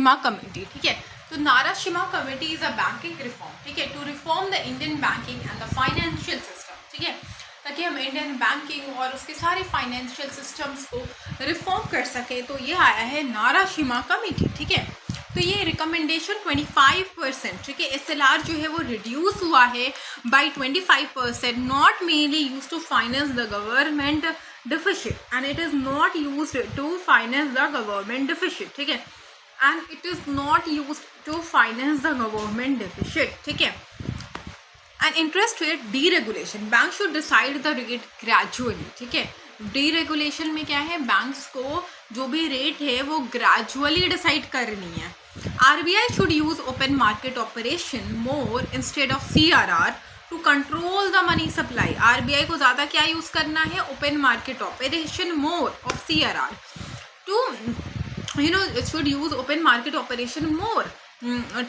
नाराशिमा committee, ठीक है। तो Narasimham committee is a banking reform, ठीक है, to reform the Indian banking and the financial system, ठीक है, ताकि हम इंडियन बैंकिंग और उसके सारे फाइनेंशियल सिस्टम्स को रिफॉर्म कर सके। तो ये आया है नाराशिमा कमेटी, ठीक है। तो ये रिकमेंडेशन 25%, ठीक है, SLR जो है वो रिड्यूस हुआ है by 25%, not mainly use to finance the government deficit, and it is not used to finance the government deficit, ठीक है, and it is not used to finance the government deficit, ठीक है। and interest rate deregulation, bank should decide the rate gradually, ठीक है। deregulation में क्या है, banks को जो भी रेट है वो ग्रेजुअली डिसाइड करनी है। RBI should use open market operation more instead of CRR to control the money supply. RBI को ज़्यादा क्या यूज़ करना है, open market operation more of CRR to should use open market operation more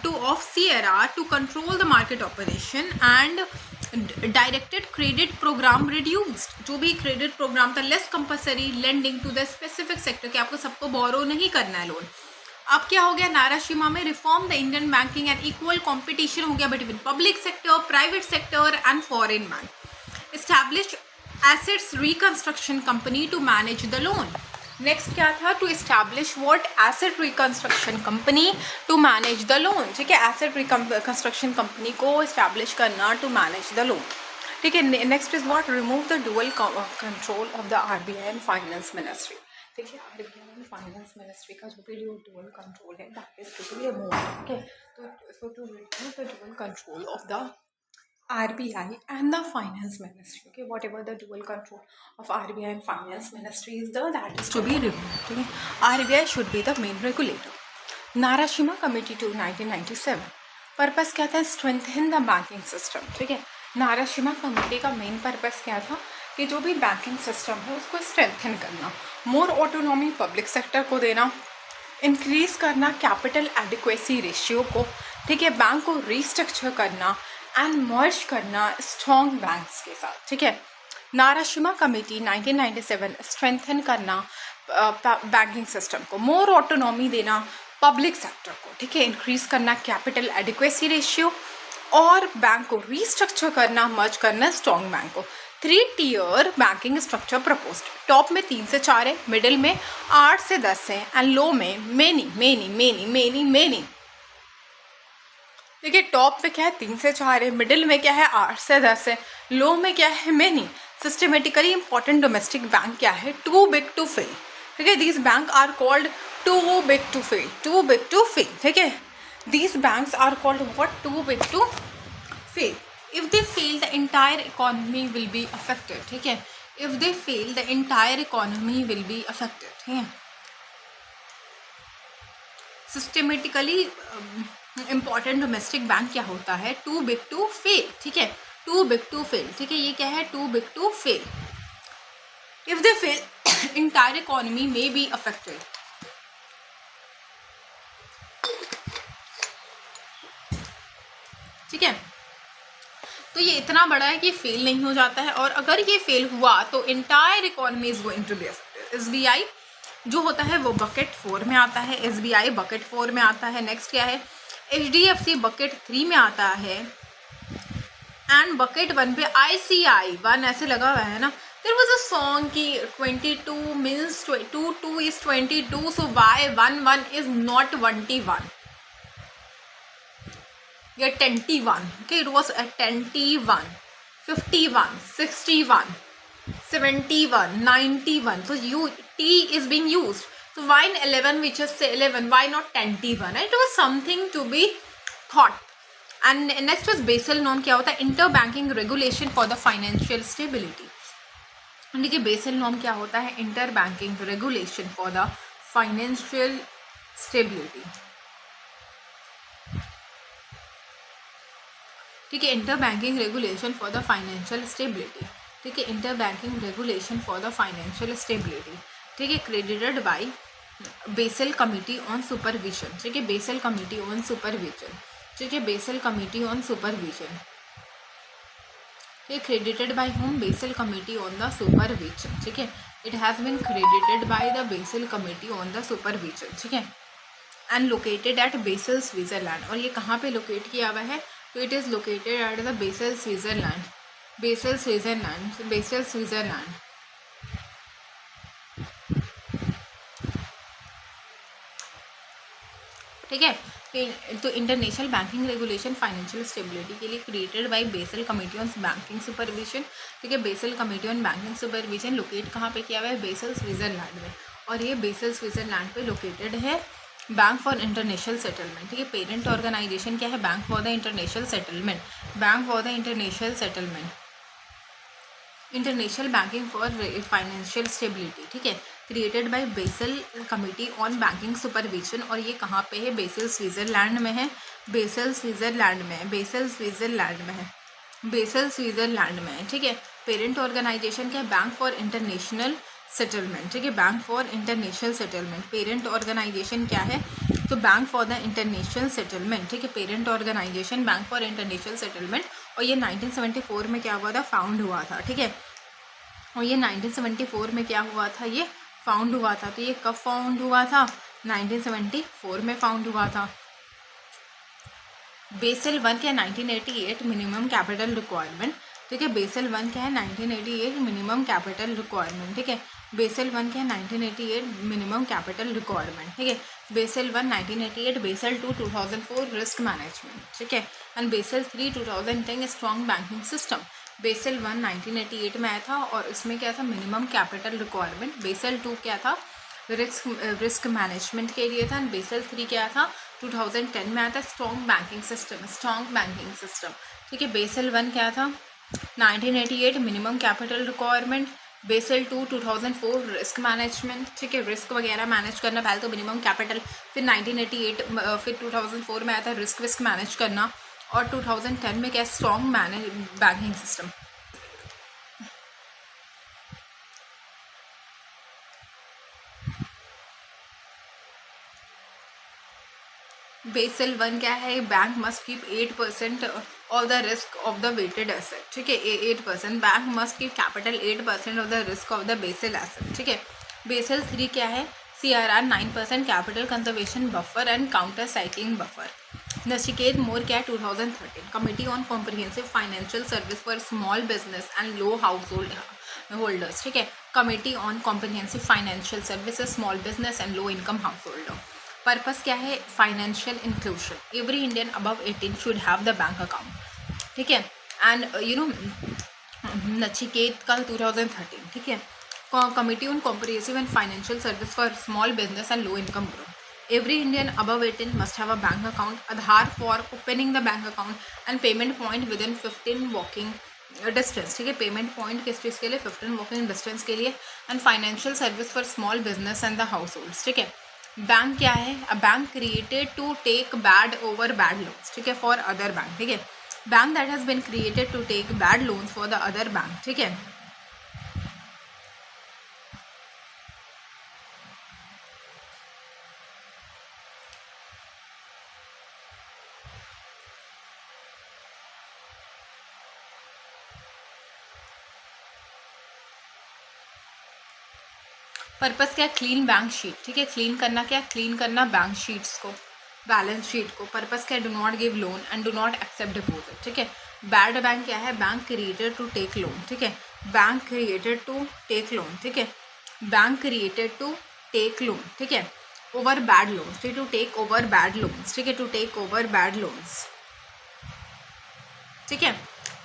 to of CRR to control the market operation and directed credit programme reduced. जो भी credit programme था, less compulsory lending to the specific sector, कि आपको सबको बोरो नहीं करना है loan. अब क्या हो गया, नाराशिमा में reform the Indian banking and equal competition हो गया between public sector, private sector and foreign bank. Establish assets reconstruction company to manage the loan. Next क्या था, to establish what, asset reconstruction company to manage the loan, ठीक है, asset reconstruction company को establish करना to manage the loan, ठीक है। Next is what, remove the dual control of the RBI and finance ministry, ठीक है। RBI and finance ministry का जो भी डुअल कंट्रोल है that is to be removed, ठीक है। तो to remove the dual control of the RBI and the finance ministry, okay, whatever the dual control of RBI and finance ministry is there, that is to be removed, ठीक है। RBI should be the main regulator. Narasimham committee two 1997, purpose क्या था, strengthen the banking system, ठीक है। Narasimham committee का main purpose क्या था कि जो भी बैंकिंग सिस्टम है उसको स्ट्रेंथन करना, मोर ऑटोनॉमी पब्लिक सेक्टर को देना, इंक्रीज करना कैपिटल एडिक्वेसी रेशियो को, ठीक है, बैंक को रीस्ट्रक्चर करना एंड मर्ज करना स्ट्रॉन्ग बैंक्स के साथ, ठीक है। नाराशिमा कमेटी 1997 स्ट्रेंथन करना बैंकिंग सिस्टम को, मोर ऑटोनॉमी देना पब्लिक सेक्टर को, ठीक है, इंक्रीज करना कैपिटल एडिक्वेसी रेशियो और बैंक को रीस्ट्रक्चर करना, मर्ज करना स्ट्रॉन्ग बैंक को। 3 tier banking structure proposed, top में 3 से 4 है, मिडिल में 8 से 10 है एंड लो में मेनी, देखिए टॉप पे क्या है, 3 से 4 है, मिडिल में क्या है, 8 से 10 है, लो में क्या है, many. Systematically important domestic bank क्या है, टू बिग टू फेल, ठीक है। These bank are called too big to fail, ठीक है। These banks are called what, too big to fail. If they fail the entire economy will be affected, ठीक है। If they fail the entire economy will be affected, ठीक है। Systematically important domestic bank क्या होता है, too big to fail, ठीक है, too big to fail, ठीक है। ये क्या है, too big to fail. If they fail entire economy may be affected, ठीक है। तो ये इतना बड़ा है कि फेल नहीं हो जाता है, और अगर ये फेल हुआ तो entire economy is going to be affected. SBI जो होता है वो बकेट 4 में आता है, SBI बकेट 4 में आता है। नेक्स्ट क्या है, HDFC बकेट 3 में आता है एंड बकेट 1 पे ICI 1 ऐसे लगा हुआ है ना। देयर वाज अ सॉन्ग कि 22 means 2 is 22, so why 1 is not 21 या 21, okay, it was a 21, 51, 61, 71, 91, so T is being used. So why in 11 we just say 11, why not 21? It was something to be thought. And next was Basel norm, क्या होता है, interbanking regulation for the financial stability. देखिए Basel norm क्या होता है, interbanking regulation for the financial stability, ठीक है। Interbanking regulation for the financial stability, ठीक है, interbanking regulation for the financial stability, ठीक है, credited by Basel committee on supervision, ठीक है, बेसल कमिटी ऑन सुपरविजन, ठीक है, Basel committee on supervision, credited by whom, Basel Committee on the Supervision, ठीक है, it has been credited by the Basel Committee on the Supervision, ठीक है। And located at Basel Switzerland. और ये कहाँ पे लोकेट किया हुआ है? तो it is located at the Basel Switzerland, Basel Switzerland, Basel Switzerland. ठीक है। तो international banking regulation financial stability के लिए created by Basel committee on banking supervision. ठीक है, Basel committee on banking supervision locate कहाँ पे किया हुआ है? बेसल स्विट्जरलैंड में। और ये बेसल स्विट्जरलैंड पे लोकेटेड है बैंक फॉर इंटरनेशनल सेटलमेंट। ठीक है, पेरेंट ऑर्गेनाइजेशन क्या है? Bank for the international settlement, bank for the international settlement, international banking for financial stability. ठीक है, created by Basel committee on banking supervision. और ये कहाँ पे है? बेसल स्विट्जरलैंड में है, बेसल स्विट्जरलैंड में है, बेसल स्विट्जरलैंड में है, बेसल स्विट्जरलैंड में है। ठीक है, पेरेंट ऑर्गेनाइजेशन क्या है? Bank for international settlement. ठीक है, bank for international settlement. Parent organisation क्या है? तो bank for the international settlement. ठीक है, parent organisation bank for international settlement. और ये 1974 में क्या हुआ था? फाउंड हुआ था। ठीक है, और ये 1974 में क्या हुआ था? ये फाउंड हुआ था। तो ये कब फाउंड हुआ था? 1974 में फाउंड हुआ था। बेसल वन क्या है? 1988 मिनिमम कैपिटल रिक्वायरमेंट। ठीक है, बेसल वन क्या है? 1988 मिनिमम कैपिटल रिक्वायरमेंट। ठीक है, बेसल वन क्या है? 1988 मिनिमम कैपिटल रिक्वायरमेंट। ठीक है, Basel one 1988, basal to 2004 risk management. ठीक है, and basal three 2010 strong banking system. Basel one 1988 में आया था और इसमें क्या था? Minimum capital requirement. Basal to क्या था? रिस्क मैनेजमेंट के लिए था। एंड बेसल थ्री क्या था? 2010 में आया था, strong banking system, strong banking system. ठीक है, बेसल वन क्या था? 1988 minimum capital requirement, basal to 2004 risk management. ठीक है, रिस्क वगैरह मैनेज करना, पहले तो मिनिमम कैपिटल, फिर 1988 फिर 2004 में आया था रिस्क मैनेज करना, और 2010 में क्या? Strong banking system. Basel one क्या है? Bank must keep 8% of the risk of the weighted asset. ठीक है, 8%, bank must keep capital 8% of the risk of the Basel asset. ठीक है, बेसल थ्री क्या है? CRR 9% capital conservation buffer and counter cycling buffer. Nachiket Mor क्या है? 2013 committee on comprehensive financial service for small business and low house holders. ठीक है, committee on comprehensive financial services small business and low income house holder. Purpose क्या है? Financial inclusion. Every Indian above 18 should have the bank account. ठीक है, and Nachiket का 2013। ठीक है, committee on comprehensive and financial service for small business and low income group. Every Indian above 18 must have a bank account. Aadhaar for opening the bank account and payment point with in 15 walking distance. ठीक है, payment point किस चीज़ के लिए? 15 walking distance के लिए। And financial service for small business and the households. ठीक है, बैंक क्या है? A bank created to take bad over bad loans. ठीक है, फॉर अदर बैंक। ठीक है, bank that has been created to take bad loans for the other bank. ठीक है, पर्पस क्या? Clean bank sheet. ठीक है, क्लीन करना क्या? क्लीन करना बैंक शीट्स को, बैलेंस शीट को। पर्पस क्या? Do not give loan and do not accept deposit. ठीक है, बैड बैंक क्या है? Bank created to take loan. ठीक है, bank created to take loan. ठीक है, bank created to take loan. ठीक है, ओवर बैड लोन्स। ठीक है, to take over bad loans. ठीक है, to take over bad loans. ठीक है,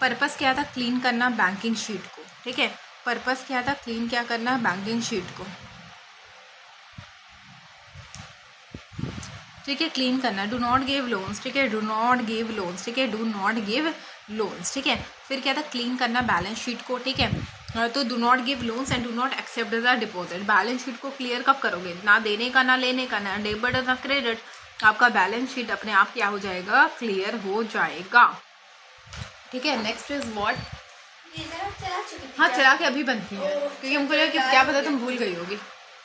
पर्पस क्या था? क्लीन करना बैंकिंग शीट को। ठीक है, पर्पस क्या था? क्लीन क्या करना? बैंकिंग शीट को। ठीक है, क्लीन करना। Do not give loans. ठीक है, डू नॉट गिव लोन्स। ठीक है, डू नॉट गिव लोन्स। ठीक है, फिर क्या था? क्लीन करना बैलेंस शीट को। ठीक है, तो do not give loans and do not accept the deposit. Balance sheet को क्लियर कब करोगे? ना देने का, ना लेने का, ना डेबिट ना क्रेडिट। आपका बैलेंस शीट अपने आप क्या हो जाएगा? क्लियर हो जाएगा। ठीक है, नेक्स्ट इज व्हाट? हाँ, चला के अभी बनती है, क्योंकि हमको लगा कि क्या पता तुम भूल गई होगी।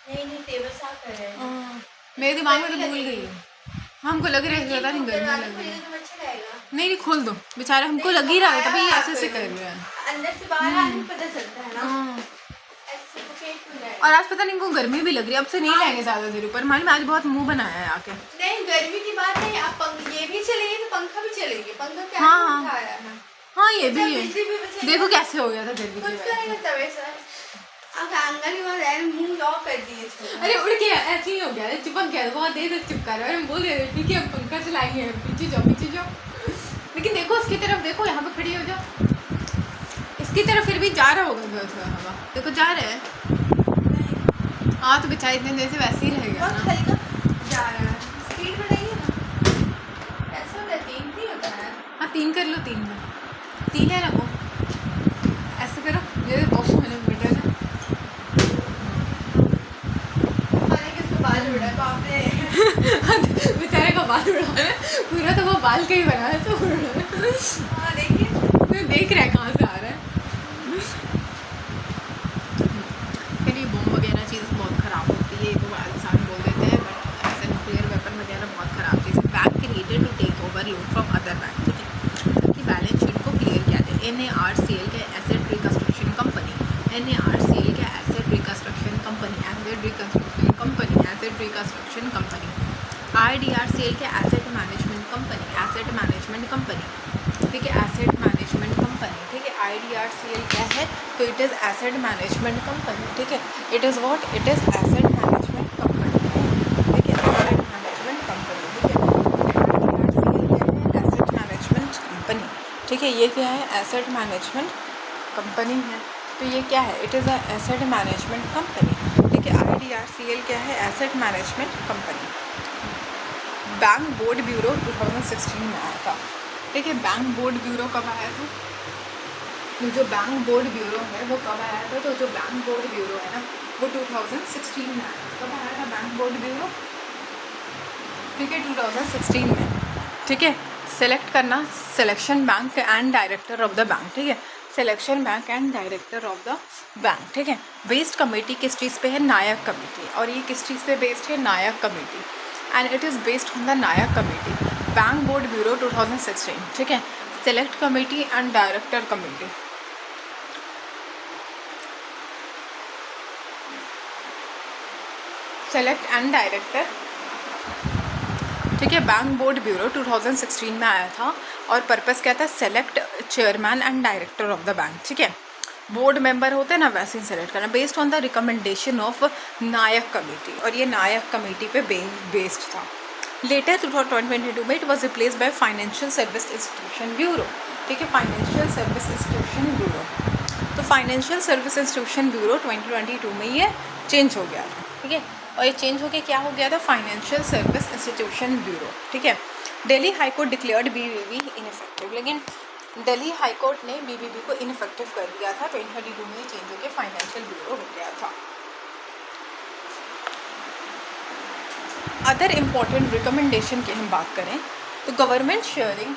नहीं टेबल साफ कर रहे हैं। मेरे दिमाग में तो भूल गई है। हमको लग रहा है ज़्यादा नहीं गर्मी लग रही है। नहीं खोल दो, बेचारा हमको लग ही रहा है, तभी ऐसे कर रहे हैं। अंदर से बाहर आने में पता चलता है ना। और आज पता नहीं इनको गर्मी भी लग रही है, अब से नहीं रहेंगे ज़्यादा देर ऊपर। मालूम आज बहुत मुंह बनाया है आके। नहीं गर्मी की बात नहीं, अब ये भी चलेगी तो पंखा भी चलेगी। पंखा क्या हाँ उठाया है? हाँ ये भी है। बिजली भी बचेगी। देखो कैसे हो गया था गर्मी कुछ की वजह करेगा से। तवे सर। अब आंगन में मुंह लॉक कर दिए इसको। अरे उड़ के ऐसे ही हो गया, चिपक गया, बहुत देर तक चिपका रहा है। हम बोल रहे थे ठीक है हम पंखा चलाएंगे, पीछे जाओ पीछे जाओ। लेकिन देखो उसकी तरफ, देखो यहाँ पे खड़ी हो जाओ, इसकी तरफ फिर भी जा रहा होगा हवा, देखो जा रहा है। हाँ तो बेचारा इतने देर से वैसे ही रहेगा बहुत ना। हल्का जा रहा है। स्पीड बढ़ाइए ना। ऐसा होता है 3 नहीं होता है। हाँ 3 कर लो, 3 में 3 है ना वो, ऐसे करो जैसे बहुत मैंने बेटा ना। अरे किसको बाल उड़ा है बाप रे। बेचारे का बाल उड़ा है पूरा, तो वो बाल का ही बना है तो उड़ रहा है। हाँ देखिए तो देख रहा है कहाँ से आ रहा है। फिर ये बम वगैरह चीज़ बहुत ख़राब होती है, ये तो इंसान बोल देते हैं, बट ऐसे न्यूक्लियर वेपन वगैरह बहुत ख़राब चीज़ है। Bank created to take over loan from other bank, ठीक है, ताकि बैलेंस शीट को क्लियर किया जाए। NARCL के एसेट रिकंस्ट्रक्शन कंपनी, NARCL के asset reconstruction company, asset reconstruction company, asset reconstruction company. IDRCL के asset management company, asset management company, ठीक है, एसेट मैनेजमेंट कंपनी, ठीक है। IDRCL क्या है तो it is asset management company, ठीक है। It is what, it is asset management company, ठीक है, एसेट मैनेजमेंट कंपनी, ठीक है। IDRCL क्या है, एसेट मैनेजमेंट कंपनी, ठीक है। ये क्या है, एसेट मैनेजमेंट कंपनी है, तो ये क्या है, it is a asset management company, ठीक है। IDRCL क्या है, asset management company. Bank board bureau 2016 में आया था, ठीक है। बैंक बोर्ड ब्यूरो कब आया था, ये जो बैंक बोर्ड ब्यूरो है वो कब आया था, तो जो बैंक बोर्ड ब्यूरो है ना वो 2016 में आया था। कब आया था बैंक बोर्ड ब्यूरो, ठीक है, 2016 में, ठीक है। सेलेक्ट करना, selection bank and director of the bank, ठीक है, selection bank and director of the bank, ठीक है। बेस्ड कमेटी किस चीज़ पे है, नायक कमेटी, और ये किस चीज़ पे बेस्ड है, Nayak committee, and it is based on the Nayak committee. Bank board bureau 2016, ठीक है। Select committee and director committee, select and director, ठीक है। बैंक बोर्ड ब्यूरो 2016 में आया था और पर्पस क्या था, select chairman and director of the bank, ठीक है। बोर्ड मेंबर होते हैं ना वैसे ही सेलेक्ट करना, based on the recommendation of Nayak committee, और ये नायक कमेटी पे बेस्ड था। लेटर 2022 में it was replace by financial service institution bureau, ठीक है, फाइनेंशियल सर्विस इंस्टीट्यूशन ब्यूरो। तो फाइनेंशियल सर्विस इंस्टीट्यूशन ब्यूरो 2022 में ये चेंज हो गया था, ठीक है। और ये चेंज होकर क्या हो गया था, फाइनेंशियल सर्विस इंस्टीट्यूशन ब्यूरो, ठीक है। Delhi high court declared BBB ineffective, लेकिन दिल्ली हाई कोर्ट ने BBB को इनफेक्टिव कर दिया था। 2022 में चेंज होकर फाइनेंशियल ब्यूरो हो गया था। अदर इम्पॉर्टेंट रिकमेंडेशन की हम बात करें तो government sharing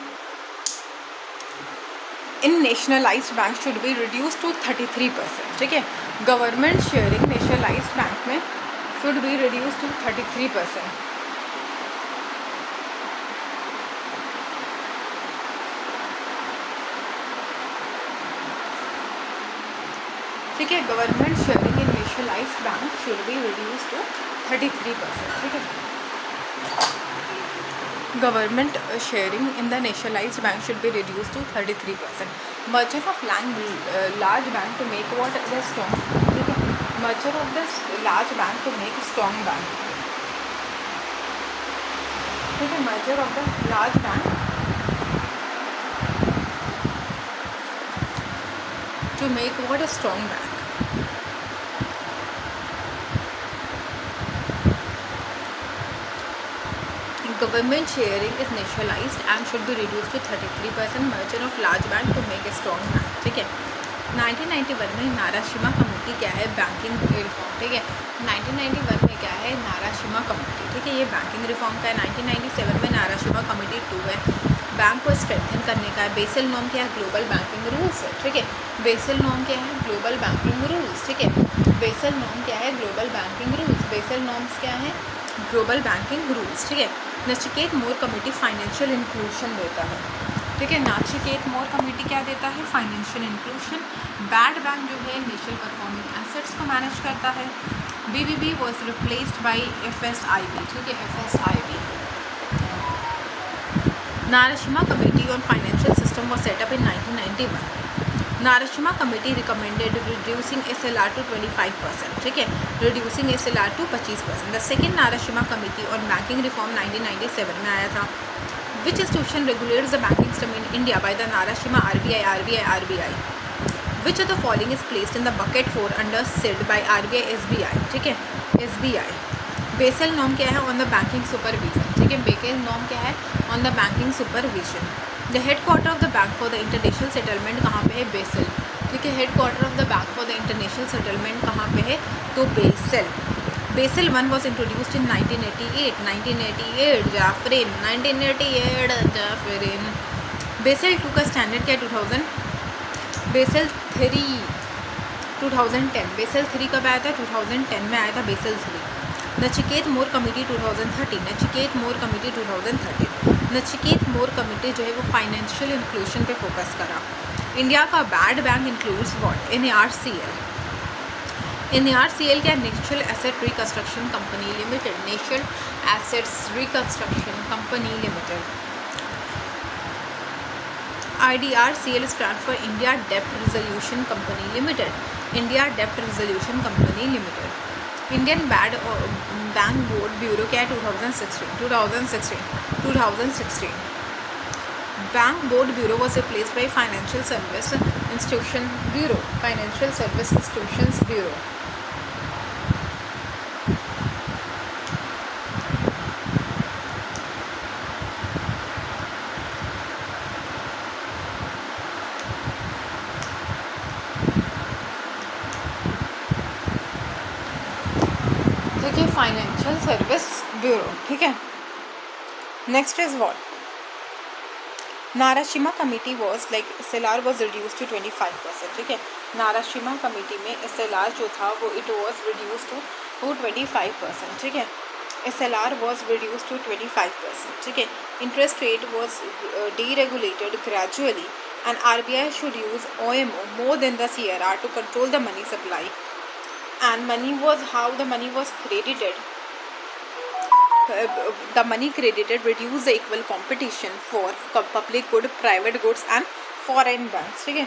in nationalised bank should be reduce to 33%, ठीक है। गवर्नमेंट शेयरिंग नेशनलाइज्ड बैंक में शुड बी रिड्यूस टू 33%, ठीक है। Government sharing in nationalised bank should be reduce to 33%, ठीक है। Government sharing in the nationalised bank should be reduce to 33%। Merger of large bank to make what the strong, ठीक है, merger of the large bank to make strong bank, ठीक है, merger of the large bank to make what a strong bank. Government sharing is nationalized and should be reduced to 33%. Merger of large bank to make a strong bank, ठीक है। 1991 में नाराशिमा committee क्या है, banking reform, ठीक है। 1991 में क्या है, नाराशिमा कमेटी, ठीक है, ये बैंकिंग रिफॉर्म का है। 1997 में नाराशिमा कमेटी 2 है, बैंक को स्ट्रेंथन करने का है। बेसल नॉर्म क्या है, ग्लोबल बैंकिंग रूल्स है, ठीक है। बेसल नॉर्म क्या है, ग्लोबल बैंकिंग रूल्स, ठीक है। बेसल नॉर्म क्या है, global banking rules, Basel norms क्या है, ग्लोबल बैंकिंग रूल्स, ठीक है। Nachiket Mor committee financial inclusion देता है, ठीक है। नचिकेत मोर कमेटी क्या देता है, फाइनेंशियल इंक्लूशन। बैड बैंक जो है इनिशियल परफॉर्मिंग एसेट्स को मैनेज करता है। BBB was replaced by FSIB. ठीक है, FSIB. Narashima Committee on Financial System was set up in 1991. Narashima Committee recommended reducing SLR to 25%. ठीक है, reducing SLR to 25%. The second Narashima Committee on Banking Reform 1997 में आया था. Which institution regulates the banking system in India by the Narashima RBI? Which of the following is placed in the bucket 4 under SID by RBI SBI? ठीक है, SBI. Basal norm क्या है on the banking supervision. ठीक है, basal norm क्या है on the banking supervision. The headquarter of the bank for the international settlement कहाँ पे है? बेसल. ठीक है, headquarter of the bank for the international settlement कहाँ पे है? तो Basel. Basel 1 was introduced in 1988 जाफरीन 1988 जाफरीन. बेसल 2 का स्टैंडर्ड क्या है? 2000. बेसल 3 2010. बेसल 3 कब आया था? 2010 में आया था Basel 3. Nachiket Mor committee 2013. Nachiket Mor committee 2013. Nachiket Mor committee जो है वो फाइनेंशियल इंक्लूजन पे फोकस करा. इंडिया का bad bank includes what? NARCL. NARCL क्या? National asset reconstruction company limited. National assets reconstruction company limited. IDRCL stand for India डेप्ट रिजोल्यूशन कंपनी लिमिटेड. इंडिया डेप्ट resolution company limited. Indian bank board bureau क्या है? 2016. Bank board bureau was replaced by financial service institution bureau. Financial service institutions bureau. Financial service bureau. ठीक है, next is what? Narasimham committee was like SLR was reduce to 25%. ठीक है, Narasimham committee में SLR जो था वो इट वॉज रिड्यूस टू 25%. ठीक है, SLR वॉज रिड्यूस टू 25%. ठीक है, interest rate was deregulated gradually and RBI should use OMO more than the CRR to control the money supply. And money was how the money was credited. The money credited reduced the equal competition for public good, private goods and foreign banks. ठीक है,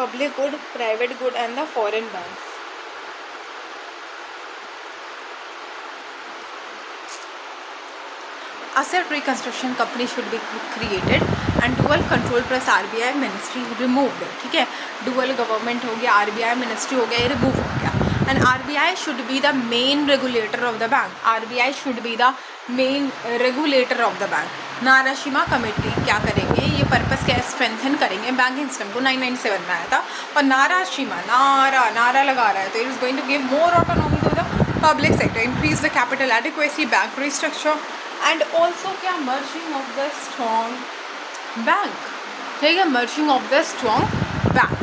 public good, private good and the foreign banks. Asset reconstruction company should be created and dual control plus RBI ministry removed. ठीक है, dual government हो गया, RBI ministry हो गया, ये remove हो गया. And RBI should be the main regulator of the bank. RBI should be the main regulator of the bank. Narasimham committee क्या करेंगे? ये पर्पस क्या स्ट्रेंथन करेंगे बैंकिंग सिस्टम को. 997 में आया था और नाराशिमा नारा लगा रहा है तो it is going to give more autonomy to the public sector, increase the capital adequacy, bank restructure and also क्या? Merging of the strong bank. ठीक है, merging of the strong bank.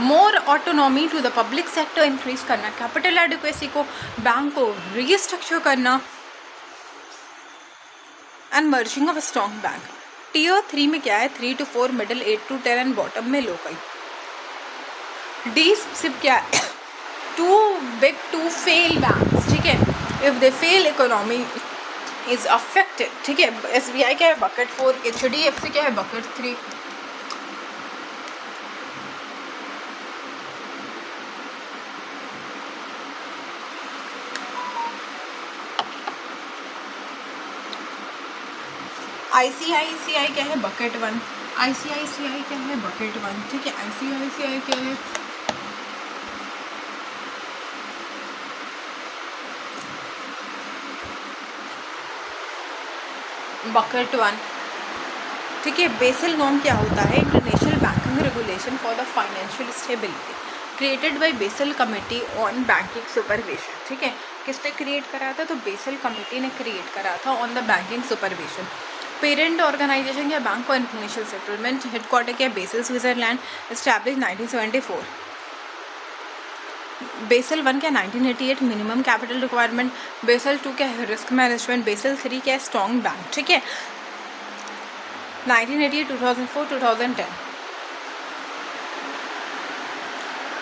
More autonomy to the public sector, increase करना capital adequacy को, bank को restructure करना and merging of strong bank. Tier 3 में क्या है? 3 to 4 middle, 8 to 10 and bottom में लोकल. डी सिर्फ क्या है? Too big to fail banks. ठीक है, if they fail economy is affected. ठीक है, SBI क्या है? बकेट 4. HDFC क्या है? बकेट 3. ICICI क्या है? बकेट 1. ICICI क्या है? बकेट 1. ठीक है, ICICI क्या है? बकेट 1. ठीक है, बेसल नॉर्म क्या होता है? International banking regulation for the financial stability created by Basel committee on banking supervision. ठीक है, किसने क्रिएट करा था? तो बेसल कमेटी ने क्रिएट करा था on the banking supervision. Parent organisation क्या? Bank for international settlement. Headquarter क्या? Basel Switzerland. एस्टैब्लिश 1974. बेसल 1 क्या? 1988 मिनिमम कैपिटल रिक्वायरमेंट. बेसल 2 क्या है? Risk management. बेसल 3 क्या है? Strong bank. ठीक है, 1988, 2004, 2010.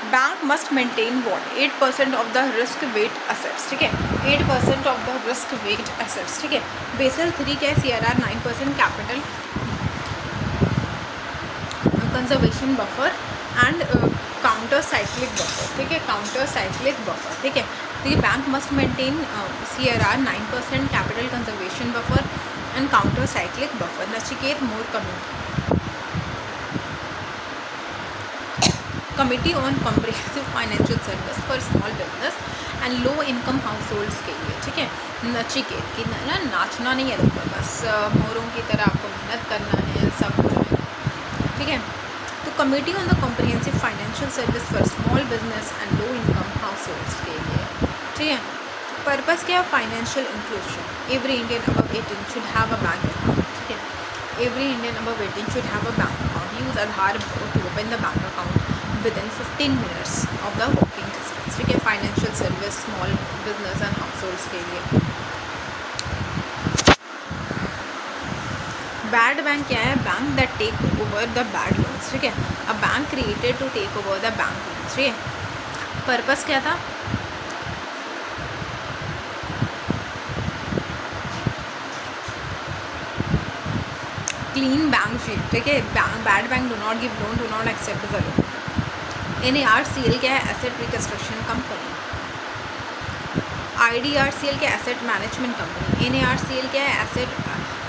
Bank must maintain what 8% of the risk wait assets, ठीक है, 8% of the risk wait assets, ठीक है। बेसल 3 क्या है, CRR 9% capital conservation buffer and counter cyclic buffer, ठीक है, काउंटर साइक्लिक बफर, ठीक है। तो ये bank must maintain CRR 9% capital conservation buffer and counter cyclic buffer. Nachiket more committee on comprehensive financial service for small business and low income households के लिए, ठीक है। नचिकेत की ना नाचना नहीं है दोस्तों, बस मोरों की तरह आपको मेहनत करना है, सब हो जाएगा, ठीक है। तो committee on the comprehensive financial service for small business and low income households के लिए, ठीक है। पर्पस क्या है, financial inclusion. Every Indian above 18 should have a bank account, ठीक है। Every Indian above 18 should have a bank account. Use Aadhaar to open the bank account within 15 minutes of the walking distance, ठीक है। Financial service small business and households के लिए। Bad bank क्या है, bank that take over the bad loans, ठीक है। A bank created to take over the bank loans, ठीक है। पर्पस क्या था, क्लीन बैंक शीट, ठीक है। Bad bank do not give loan, do not accept the loan. NARCL क्या है, एसेट रिकंस्ट्रक्शन कंपनी। IDRCL क्या है, एसेट मैनेजमेंट कंपनी। NARCL क्या है, asset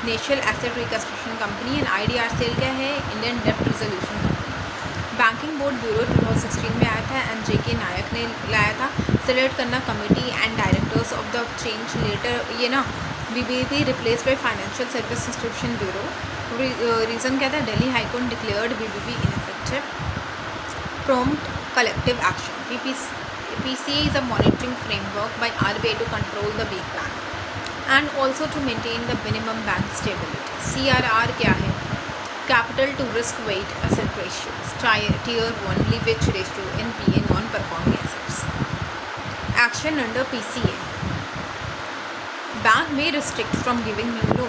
national asset reconstruction company and IDRCL क्या है, इंडियन डेब्ट resolution company. Banking board bureau 2016 में आया था एंड JK नायक ने लाया था। सिलेक्ट करना committee and directors of the change letter, ये ना BBB replace by financial service institution bureau. Reason क्या था, Delhi high court declared BBB ineffective. Prompt collective action. PCA is a monitoring framework by RBI to control the weak bank and also to maintain the minimum bank stability. CRR क्या है, capital to risk weight asset ratios, tier 1 leverage ratio, NPA non-performing assets. Action under PCA. Bank may restrict from giving new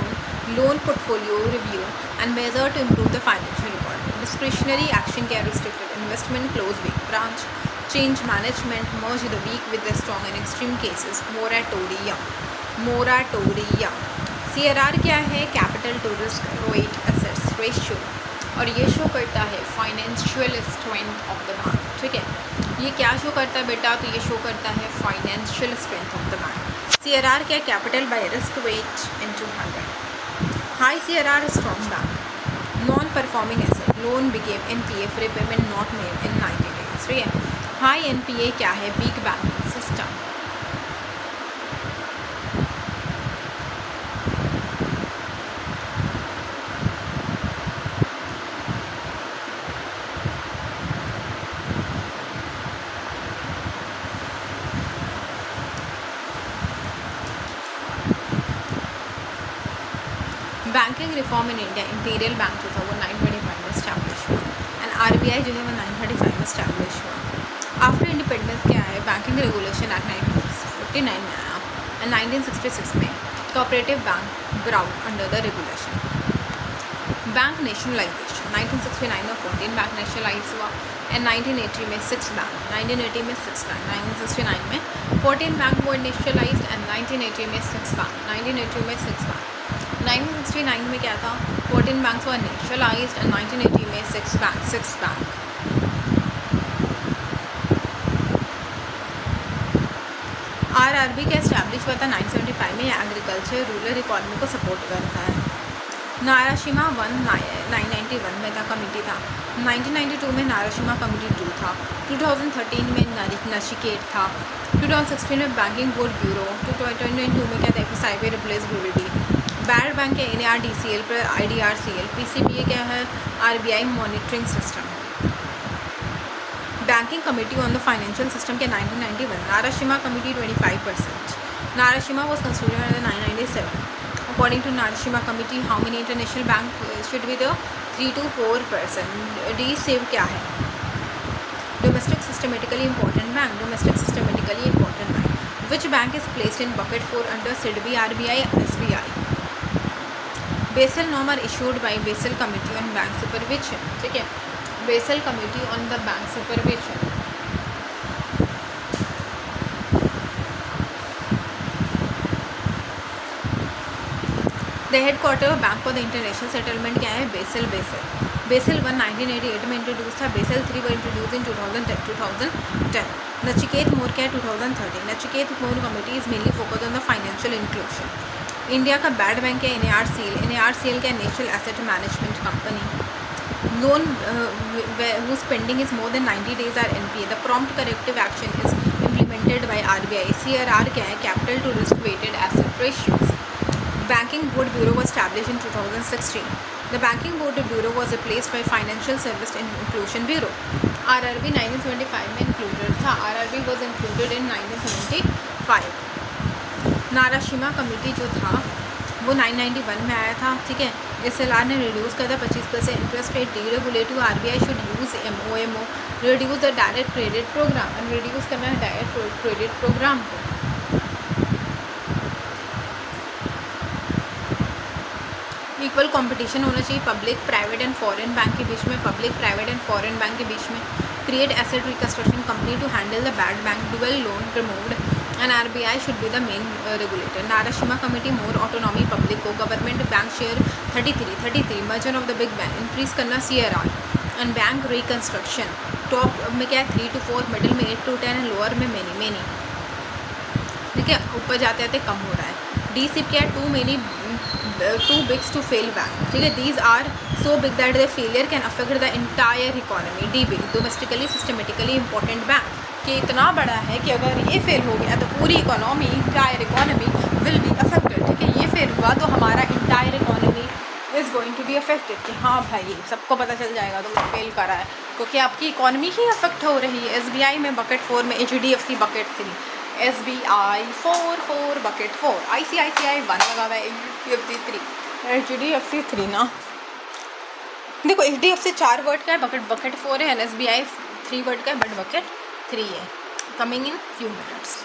loan portfolio review and measure to improve the financial reporting. Discretionary action क्या, restricted investment, close weak branch, change management, merge the weak with the strong in extreme cases, moratorium. CRR क्या है, capital to risk weight assets ratio, और ये show करता है financial strength of the bank, ठीक है। ये क्या शो करता है बेटा, तो ये शो करता है financial strength of the bank. CRR क्या, capital by risk weight into 100। High CRR strong bank, non performing asset, loan became NPA for repayment not made in 90 days, ठीक है। हाई NPA क्या है, weak banking system. Banking reform in India, imperial bank 2009-25 में establish हुआ and RBI जो है वो 935 में स्टैब्लिश हुआ। आफ्टर इंडिपेंडेंस क्या है, बैंकिंग रेगुलेशन एक्ट 1949 में आया एंड 1966 में cooperative bank brought under the regulation. Bank nationalisation 1969 में 14 बैंक नेशनलाइज हुआ एंड 1980 में 6 बैंक, 1980 में 6 बैंक, 1969 में 14 बैंक वर नेशनलाइज्ड एंड 1980 में 6 बैंक, 1980 में 6 बैंक। 1969 में क्या था, 14 बैंक्स वर नेशनलाइज्ड एंड 1980 में 6 बैंक। RRB का एस्टैब्लिश हुआ था 1975 में, एग्रीकल्चर रूरल इकॉनमी को सपोर्ट करता है। नाराशिमा 1991 में था, कमिटी था। 1992 में नाराशिमा कमिटी 2 था। 2013 में नचिकेत था। 2016 में बैंकिंग बोर्ड ब्यूरो। 2022 में क्या था, FSI replace BBB। Bad bank है NARCL पर IDRCL। PCBA क्या है, RBI monitoring system. Banking committee on the financial system के 1991। Narasimham committee 25%। Narasimham was constituted in 1997. According to Narashima Committee, how many international bank should be there? 3 to 4%. D-SAVE क्या है? Domestic systematically important bank. Domestic systematically important bank. Which bank is placed in bucket 4 under SIDBI, RBI, SBI? Basel norm are issued by Basel Committee on Bank Supervision. ठीक है, Basel Committee on the Bank Supervision. The headquarter of bank for the international settlement क्या है? Basel 1 1988 में introduce था। Basel 3 were introduce in 2010। Nachiket Mor क्या है? 2013। Nachiket Mor committee is mainly focus on the financial inclusion. India का bad bank है NARCL क्या है? National asset management company. Loan whose pending is more than 90 days are NPA. The prompt corrective action is implemented by RBI. CRR क्या है? Capital to risk weighted asset ratios. Banking Board Bureau was established in 2016. The Banking Board Bureau was replaced by Financial Service Inclusion Bureau. RRB 1975 में included था. RRB was included in 1975. नाराशिमा committee जो था वो 991 में आया था, ठीक है। SLR ने रिड्यूस कर दिया 25% interest rate. Deregulative RBI should use MOMO, reduce the direct credit programme, and reduce करना है डायरेक्ट क्रेडिट प्रोग्राम को। इक्वल कंपटीशन होना चाहिए public private and foreign bank के बीच में, public private and foreign bank के बीच में। Create asset reconstruction company to handle the bad bank, dual loan removed, and RBI should be the main regulator. Narasimham committee more autonomy public को, government bank share 33 merger of the big bank, increase करना CRR and bank reconstruction. Top में क्या है? 3 to 4, middle में 8 to 10 and lower में many, ठीक है। ऊपर जाते जाते कम हो रहा है। DSIP क्या है? Too bigs to fail bank, ठीक है। These are so big that the failure can affect the entire economy. D big domestically systematically important bank, कि इतना बड़ा है कि अगर ये फेल हो गया तो पूरी economy, entire economy will be affected, ठीक है। ये फेल हुआ तो हमारा entire economy is going to be affected, कि हाँ भाई सबको पता चल जाएगा तुमने फेल करा है, क्योंकि आपकी इकोनॉमी ही अफेक्ट हो रही है। SBI में बकेट 4 में, HDFC bucket 3, SBI 4 bucket 4, ICICI 1 लगा हुआ है, HDFC 3, HDFC 3 ना। देखो HDFC 4 वर्ड का है, बकेट 4 है, एंड SBI 3 वर्ड का है, बट बकेट 3 है। Coming in few minutes.